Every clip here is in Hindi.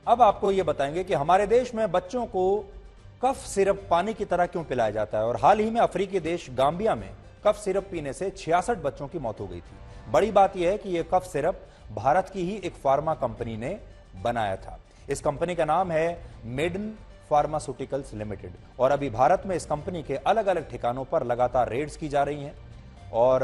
अब आपको यह बताएंगे कि हमारे देश में बच्चों को कफ सिरप पानी की तरह क्यों पिलाया जाता है। और हाल ही में अफ्रीकी देश गाम्बिया में कफ सिरप पीने से 66 बच्चों की मौत हो गई थी। बड़ी बात यह है कि यह कफ सिरप भारत की ही एक फार्मा कंपनी ने बनाया था। इस कंपनी का नाम है मेडन फार्मास्यूटिकल्स लिमिटेड और अभी भारत में इस कंपनी के अलग अलग ठिकानों पर लगातार रेड्स की जा रही हैं। और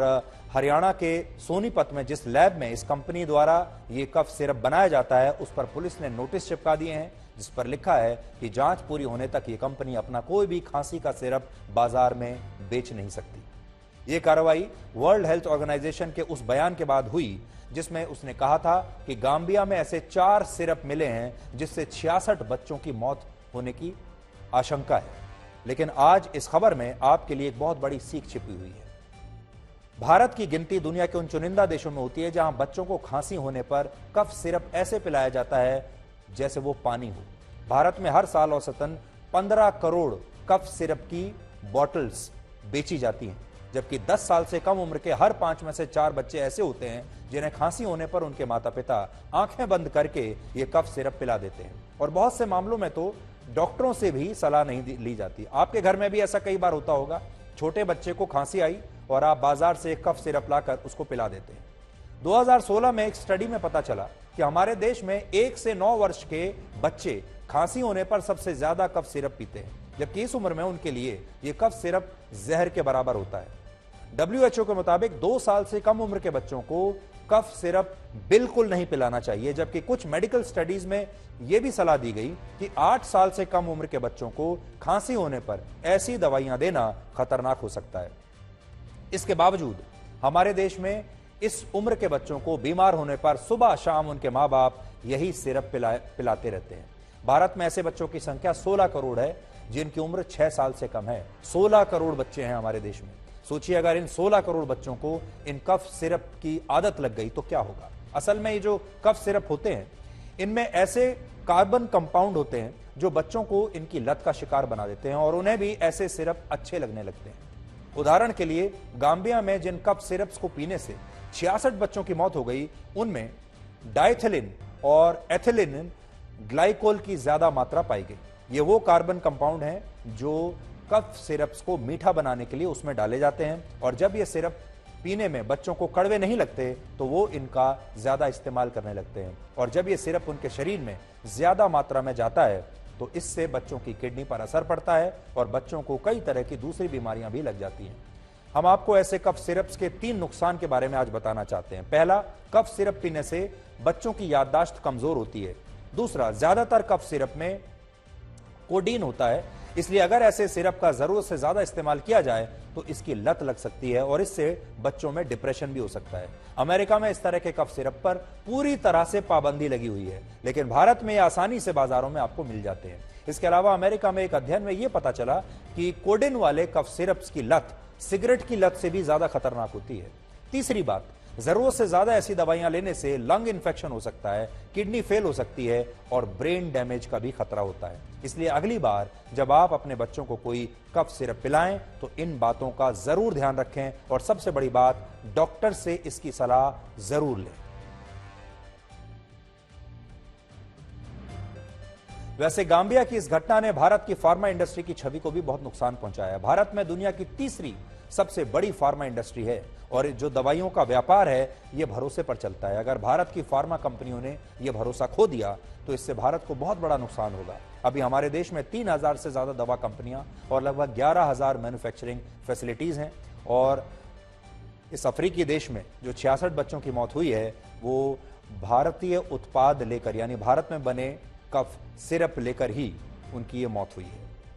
हरियाणा के सोनीपत में जिस लैब में इस कंपनी द्वारा ये कफ सिरप बनाया जाता है उस पर पुलिस ने नोटिस चिपका दिए हैं, जिस पर लिखा है कि जांच पूरी होने तक ये कंपनी अपना कोई भी खांसी का सिरप बाजार में बेच नहीं सकती। ये कार्रवाई वर्ल्ड हेल्थ ऑर्गेनाइजेशन के उस बयान के बाद हुई जिसमें उसने कहा था कि गाम्बिया में ऐसे 4 सिरप मिले हैं जिससे 66 बच्चों की मौत होने की आशंका है। लेकिन आज इस खबर में आपके लिए एक बहुत बड़ी सीख छिपी हुई है। भारत की गिनती दुनिया के उन चुनिंदा देशों में होती है जहां बच्चों को खांसी होने पर कफ सिरप ऐसे पिलाया जाता है जैसे वो पानी हो। भारत में हर साल औसतन 15 करोड़ कफ सिरप की बॉटल्स बेची जाती हैं, जबकि 10 साल से कम उम्र के हर 5 में से 4 बच्चे ऐसे होते हैं जिन्हें खांसी होने पर उनके माता पिता आंखें बंद करके ये कफ सिरप पिला देते हैं। और बहुत से मामलों में तो डॉक्टरों से भी सलाह नहीं ली जाती। आपके घर में भी ऐसा कई बार होता होगा, छोटे बच्चे को खांसी आई और आप बाजार से एक कफ सिरप लाकर उसको पिला देते हैं। 2016 में एक स्टडी में पता चला कि हमारे देश में 1 से 9 वर्ष के बच्चे खांसी होने पर सबसे ज्यादा कफ सिरप पीते हैं, जबकि इस उम्र में उनके लिए यह कफ सिरप जहर के बराबर होता है। WHO के मुताबिक 2 साल से कम उम्र के बच्चों को कफ सिरप बिल्कुल नहीं पिलाना चाहिए, जबकि कुछ मेडिकल स्टडीज में यह भी सलाह दी गई कि 8 साल से कम उम्र के बच्चों को खांसी होने पर ऐसी दवाइयां देना खतरनाक हो सकता है। इसके बावजूद हमारे देश में इस उम्र के बच्चों को बीमार होने पर सुबह शाम उनके मां बाप यही सिरप पिलाते रहते हैं। भारत में ऐसे बच्चों की संख्या 16 करोड़ है जिनकी उम्र 6 साल से कम है। 16 करोड़ बच्चे हैं हमारे देश में। सोचिए अगर इन 16 करोड़ बच्चों को इन कफ सिरप की आदत लग गई तो क्या होगा। असल में ये जो कफ सिरप होते हैं इनमें ऐसे कार्बन कंपाउंड होते हैं जो बच्चों को इनकी लत का शिकार बना देते हैं और उन्हें भी ऐसे सिरप अच्छे लगने लगते हैं। उदाहरण के लिए गाम्बिया में जिन कफ सिरप्स को पीने से 66 बच्चों की मौत हो गई उनमें डाइथिलिन और एथिलीन ग्लाइकोल की ज्यादा मात्रा पाई गई। ये वो कार्बन कंपाउंड हैं जो कफ सिरप्स को मीठा बनाने के लिए उसमें डाले जाते हैं और जब ये सिरप पीने में बच्चों को कड़वे नहीं लगते तो वो इनका ज्यादा इस्तेमाल करने लगते हैं और जब ये सिरप उनके शरीर में ज्यादा मात्रा में जाता है तो इससे बच्चों की किडनी पर असर पड़ता है और बच्चों को कई तरह की दूसरी बीमारियां भी लग जाती हैं। हम आपको ऐसे कफ सिरप्स के 3 नुकसान के बारे में आज बताना चाहते हैं। पहला, कफ सिरप पीने से बच्चों की याददाश्त कमजोर होती है। दूसरा, ज्यादातर कफ सिरप में कोडीन होता है, इसलिए अगर ऐसे सिरप का जरूरत से ज्यादा इस्तेमाल किया जाए तो इसकी लत लग सकती है और इससे बच्चों में डिप्रेशन भी हो सकता है। अमेरिका में इस तरह के कफ सिरप पर पूरी तरह से पाबंदी लगी हुई है, लेकिन भारत में आसानी से बाजारों में आपको मिल जाते हैं। इसके अलावा अमेरिका में एक अध्ययन में यह पता चला कि कोडिन वाले कफ सिरप्स की लत सिगरेट की लत से भी ज्यादा खतरनाक होती है। तीसरी बात, जरूरत से ज्यादा ऐसी दवाइयां लेने से लंग इन्फेक्शन हो सकता है, किडनी फेल हो सकती है और ब्रेन डैमेज का भी खतरा होता है। इसलिए अगली बार जब आप अपने बच्चों को कोई कफ सिरप पिलाएं तो इन बातों का जरूर ध्यान रखें और सबसे बड़ी बात, डॉक्टर से इसकी सलाह जरूर लें। वैसे गाम्बिया की इस घटना ने भारत की फार्मा इंडस्ट्री की छवि को भी बहुत नुकसान पहुंचाया। भारत में दुनिया की तीसरी सबसे बड़ी फार्मा इंडस्ट्री है और जो दवाइयों का व्यापार है यह भरोसे पर चलता है। अगर भारत की फार्मा कंपनियों ने यह भरोसा खो दिया तो इससे भारत को बहुत बड़ा नुकसान होगा। अभी हमारे देश में 3000 से ज्यादा दवा कंपनियां और लगभग 11000 मैन्युफैक्चरिंग फैसिलिटीज हैं और इस अफ्रीकी देश में जो 66 बच्चों की मौत हुई है वो भारतीय उत्पाद लेकर यानी भारत में बने कफ सिरप लेकर ही उनकी ये मौत हुई है।